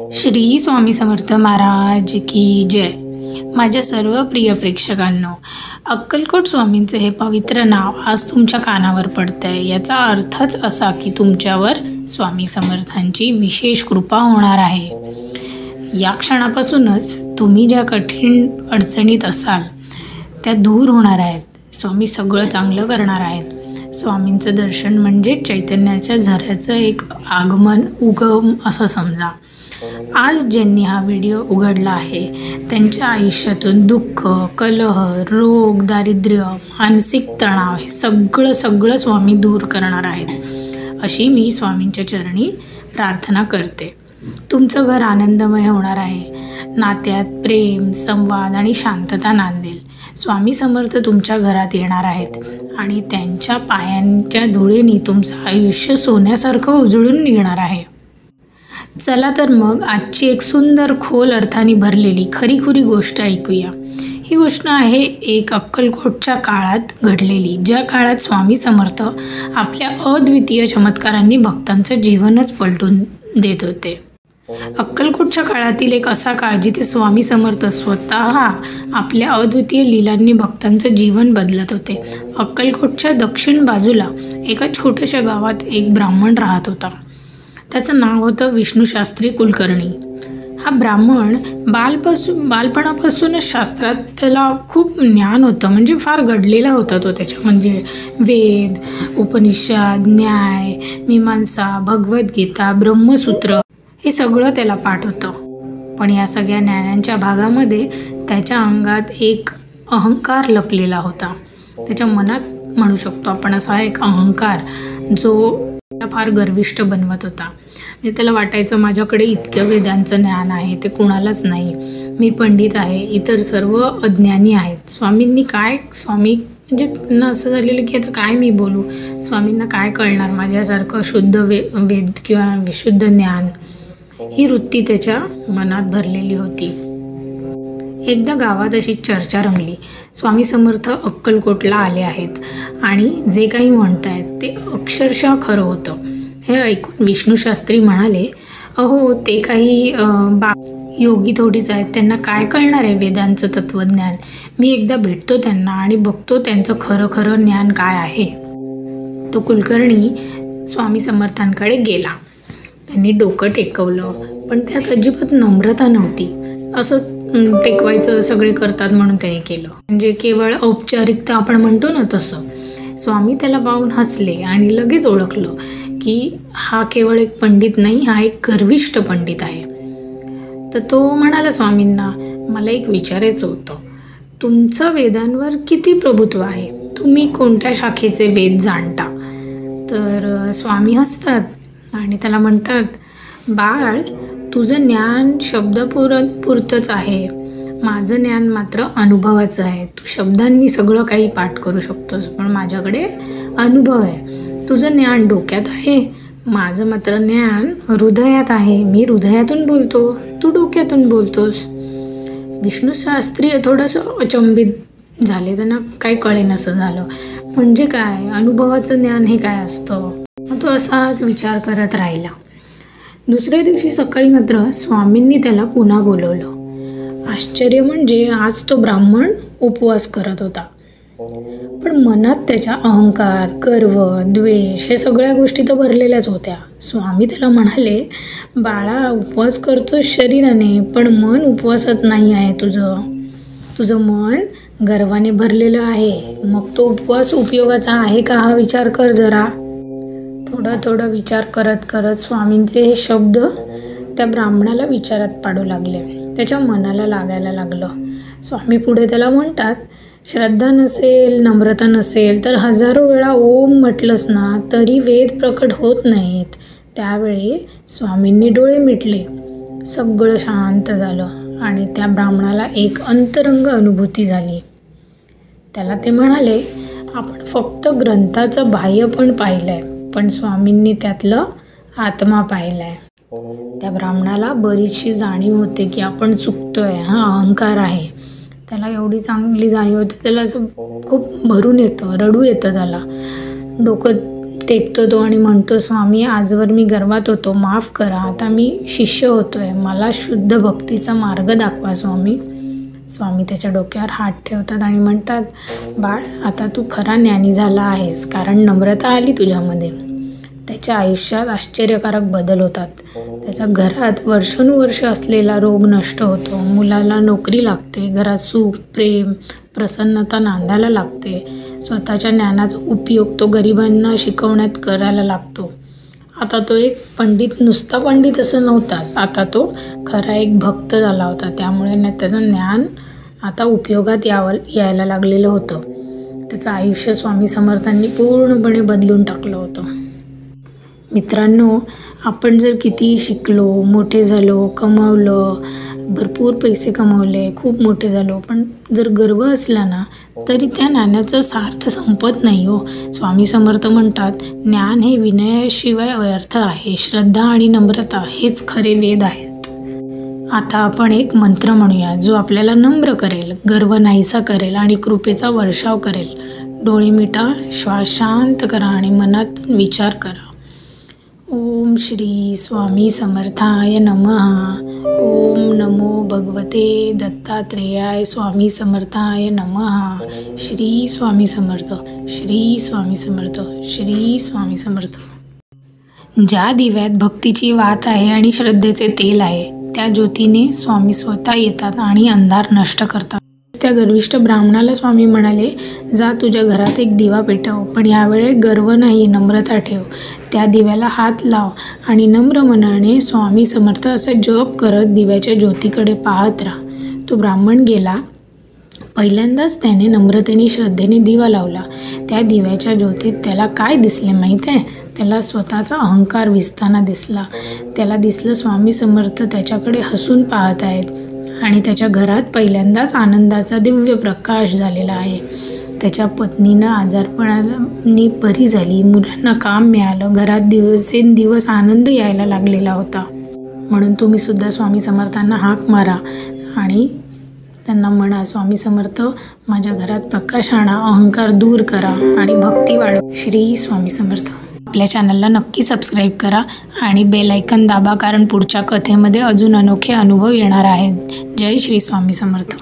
श्री स्वामी समर्थ महाराज की जय. माझ्या सर्व प्रिय प्रेक्षकांनो, अक्कलकोट स्वामींचे हे पवित्र नाव आज तुमच्या कानावर पडतंय. याचा अर्थच असा की तुमच्यावर स्वामी समर्थांची विशेष कृपा होणार आहे. या क्षणापासूनच तुम्ही ज्या कठीण अडचणीत असाल त्या दूर होणार आहेत. स्वामी सगळं चांगलं करणार आहेत. स्वामींचं दर्शन म्हणजे चैतन्याच्या झऱ्याचं एक आगमन, उगम असं समजा. आज ज्यांनी हा व्हिडिओ उघडला आहे त्यांच्या आयुष्यातून दुःख, कलह, रोग, दारिद्र्य, मानसिक तणाव हे सगळं स्वामी दूर करणार आहेत अशी मी स्वामींच्या चरणी प्रार्थना करते. तुमचं घर आनंदमय होणार आहे. नात्यात प्रेम, संवाद आणि शांतता नांदेल. स्वामी समर्थ तुमच्या घरात येणार आहेत आणि त्यांच्या पायांच्या धुळेने तुमचं आयुष्य सोन्यासारखं उजळून निघणार आहे. चला तर मग आजची एक सुंदर, खोल अर्थाने भरलेली खरीखुरी गोष्ट ऐकूया. ही गोष्ट आहे एक अक्कलकोटच्या काळात घडलेली, ज्या काळात स्वामी समर्थ आपल्या अद्वितीय चमत्कारांनी भक्तांचं जीवनच पलटून देत होते. अक्कलकोटच्या काळातील एक असा काळ जिथे स्वामी समर्थ स्वतः आपल्या अद्वितीय लीलांनी भक्तांचं जीवन बदलत होते. अक्कलकोटच्या दक्षिण बाजूला एका छोट्याशा गावात एक ब्राह्मण राहत होता. त्याचं नाव होतं विष्णुशास्त्री कुलकर्णी. हा ब्राह्मण बालपणापासूनच शास्त्रात त्याला खूप ज्ञान होतं, म्हणजे फार घडलेला होता तो. त्याच्या म्हणजे वेद, उपनिषद, न्याय, मीमांसा, भगवद्गीता, ब्रह्मसूत्र हे सगळं त्याला पाठ होतं. पण या सगळ्या ज्ञानांच्या भागामध्ये त्याच्या अंगात एक अहंकार लपलेला होता. त्याच्या मनात म्हणू शकतो आपण असा एक अहंकार जो त्याला फार गर्विष्ठ बनवत होता. म्हणजे त्याला वाटायचं माझ्याकडे इतकं वेदांचं ज्ञान आहे ते कोणालाच नाही. मी पंडित आहे, इतर सर्व अज्ञानी आहेत. स्वामींनी म्हणजे त्यांना असं झालेलं की आता काय मी बोलू, स्वामींना काय कळणार माझ्यासारखं शुद्ध वेद किंवा विशुद्ध ज्ञान. ही वृत्ती त्याच्या मनात भरलेली होती. एकदा गावात अशी चर्चा रंगली, स्वामी समर्थ अक्कलकोटला आले आहेत आणि जे काही म्हणतायत ते अक्षरशः खरं होतं. हे ऐकून विष्णुशास्त्री म्हणाले, अहो ते काही योगी थोडीच आहेत, त्यांना काय कळणार आहे वेदांचं तत्त्वज्ञान. मी एकदा भेटतो त्यांना आणि बघतो त्यांचं खरं ज्ञान काय आहे. तो कुलकर्णी स्वामी समर्थांकडे गेला. त्यांनी डोकं टेकवलं, पण त्यात अजिबात नम्रता नव्हती. असंच टेकवायचं सगळे करतात म्हणून त्याने केलं, म्हणजे केवळ औपचारिकता आपण म्हणतो ना तसं. स्वामी त्याला पाहून हसले आणि लगेच ओळखलं की हा केवळ एक पंडित नाही, हा एक गर्विष्ठ पंडित आहे. तर तो म्हणाला स्वामींना, मला एक विचारायचं होतं, तुमचं वेदांवर किती प्रभुत्व आहे, तुम्ही कोणत्या शाखेचे वेद जाणता. तर स्वामी हसतात आणि त्याला म्हणतात, बाळ तुझं ज्ञान शब्दपुरतंच आहे, माझं ज्ञान मात्र अनुभवाचं आहे. तू शब्दांनी सगळं काही पाठ करू शकतोस, पण माझ्याकडे अनुभव आहे. तुझं ज्ञान डोक्यात आहे, माझं मात्र ज्ञान हृदयात आहे. मी हृदयातून बोलतो, तू डोक्यातून बोलतोस. विष्णुशास्त्री थोडंसं अचंबित झाले, त्यांना काही कळेनासं झालं. म्हणजे काय अनुभवाचं ज्ञान हे काय असतं. तो असाच विचार करत राहिला. दुसऱ्या दिवशी सकाळी मात्र स्वामींनी त्याला पुन्हा बोलवलं. आश्चर्य म्हणजे आज तो ब्राह्मण उपवास करत होता, पण मनात त्याच्या अहंकार, गर्व, द्वेष हे सगळ्या गोष्टी तर भरलेल्याच होत्या. स्वामी त्याला म्हणाले, बाळा उपवास करतो शरीराने, पण मन उपवासात नाही आहे. तुझं मन गर्वाने भरलेलं आहे. मग तो उपवास उपयोगाचा आहे का हा विचार कर जरा. थोडं विचार करत स्वामींचे हे शब्द त्या ब्राह्मणाला विचारात पाडू लागले. त्याच्या मनाला लागायला लागलं. स्वामी पुढे त्याला म्हणतात, श्रद्धा नसेल, नम्रता नसेल तर हजारो वेळा ओम म्हटलंस ना तरी वेद प्रकट होत नाहीत. त्यावेळी स्वामींनी डोळे मिटले. सगळं शांत झालं आणि त्या ब्राह्मणाला एक अंतरंग अनुभूती झाली. त्याला ते म्हणाले, आपण फक्त ग्रंथाचं बाह्य पण पाहिलंय, पण स्वामींनी त्यातलं आत्मा पाहिलाय. त्या ब्राह्मणाला बरीचशी जाणीव होते की आपण चुकतोय, हा अहंकार आहे. त्याला एवढी चांगली जाणीव होते, त्याला असं खूप भरून येतं, रडू येतं त्याला. डोकं टेकतो तो आणि म्हणतो, स्वामी आजवर मी गर्वात होतो, माफ करा, आता मी शिष्य होतोय, मला शुद्ध भक्तीचा मार्ग दाखवा स्वामी. स्वामी त्याच्या डोक्यावर हात ठेवतात आणि म्हणतात, बाळ आता तू खरा ज्ञानी झाला आहेस, कारण नम्रता आली तुझ्यामध्ये. त्याच्या आयुष्यात आश्चर्यकारक बदल होतात. त्याच्या घरात वर्षानुवर्ष असलेला रोग नष्ट होतो, मुलाला नोकरी लागते, घरात सुख, प्रेम, प्रसन्नता नांदायला लागते. स्वतःच्या ज्ञानाचा उपयोग तो गरिबांना शिकवण्यात करायला लागतो. आता तो एक पंडित, नुसता पंडित असं नव्हताच, आता तो खरा एक भक्त झाला होता. त्यामुळे त्याचं ज्ञान आता उपयोगात यायला लागलेलं होतं. त्याचं आयुष्य स्वामी समर्थांनी पूर्णपणे बदलून टाकलं होतं. मित्रांनो, आपण जर किती शिकलो, मोठे झालो, कमावलं, भरपूर पैसे कमावले, खूप मोठे झालो, पण जर गर्व असला ना तरी त्या ज्ञानाचा सार्थ संपत नाही हो. स्वामी समर्थ म्हणतात, ज्ञान हे विनयाशिवाय व्यर्थ आहे, श्रद्धा आणि नम्रता हेच खरे वेद आहेत. आता आपण एक मंत्र म्हणूया जो आपल्याला नम्र करेल, गर्व नाहीसा करेल आणि कृपेचा वर्षाव करेल. डोळे मिटा, श्वास शांत करा आणि मनातून विचार करा. ओम श्री स्वामी समर्थाय नमः. ओम नमो भगवते दत्तात्रेयाय स्वामी समर्थाय नमः. श्री स्वामी समर्थ, श्री स्वामी समर्थ, श्री स्वामी समर्थ. ज्या दिव्यात भक्तीची वात आहे आणि श्रद्धेचे तेल आहे, त्या ज्योतीने स्वामी स्वतः येतात आणि अंधार नष्ट करतात. त्या गर्विष्ठ ब्राह्मणाला स्वामी म्हणाले, जा तुझ्या घरात एक दिवा पेटव, पण यावेळी गर्व नाही, नम्रता ठेव. त्या दिव्याला हात लाव आणि नम्र मनाने स्वामी समर्थ असा जप करत दिव्याच्या ज्योतीकडे पाहत राहा. तो ब्राह्मण गेला. पहिल्यांदाच त्याने नम्रतेने श्रद्धेने दिवा लावला. त्या दिव्याच्या ज्योतीत त्याला काय दिसले माहीत आहे? त्याला स्वतःचा अहंकार विझताना दिसला. त्याला दिसलं स्वामी समर्थ त्याच्याकडे हसून पाहत आहेत आणि त्याच्या घरात पहिल्यांदाच आनंदाचा दिव्य प्रकाश झालेला आहे. त्याच्या पत्नीनं आजारपणाने बरी झाली, मुलांना काम मिळालं, घरात दिवसेंदिवस आनंद यायला लागलेला होता. म्हणून तुम्ही सुद्धा स्वामी समर्थांना हाक मारा आणि त्यांना म्हणा, स्वामी समर्थ माझ्या घरात प्रकाश आणा, अहंकार दूर करा आणि भक्ती वाढवा. श्री स्वामी समर्थ. आपल्या चॅनलला नक्की सबस्क्राईब करा आणि बेल आयकन दाबा, कारण पुढच्या कथेमध्ये अजून अनोखे अनुभव येणार आहेत. जय श्री स्वामी समर्थ.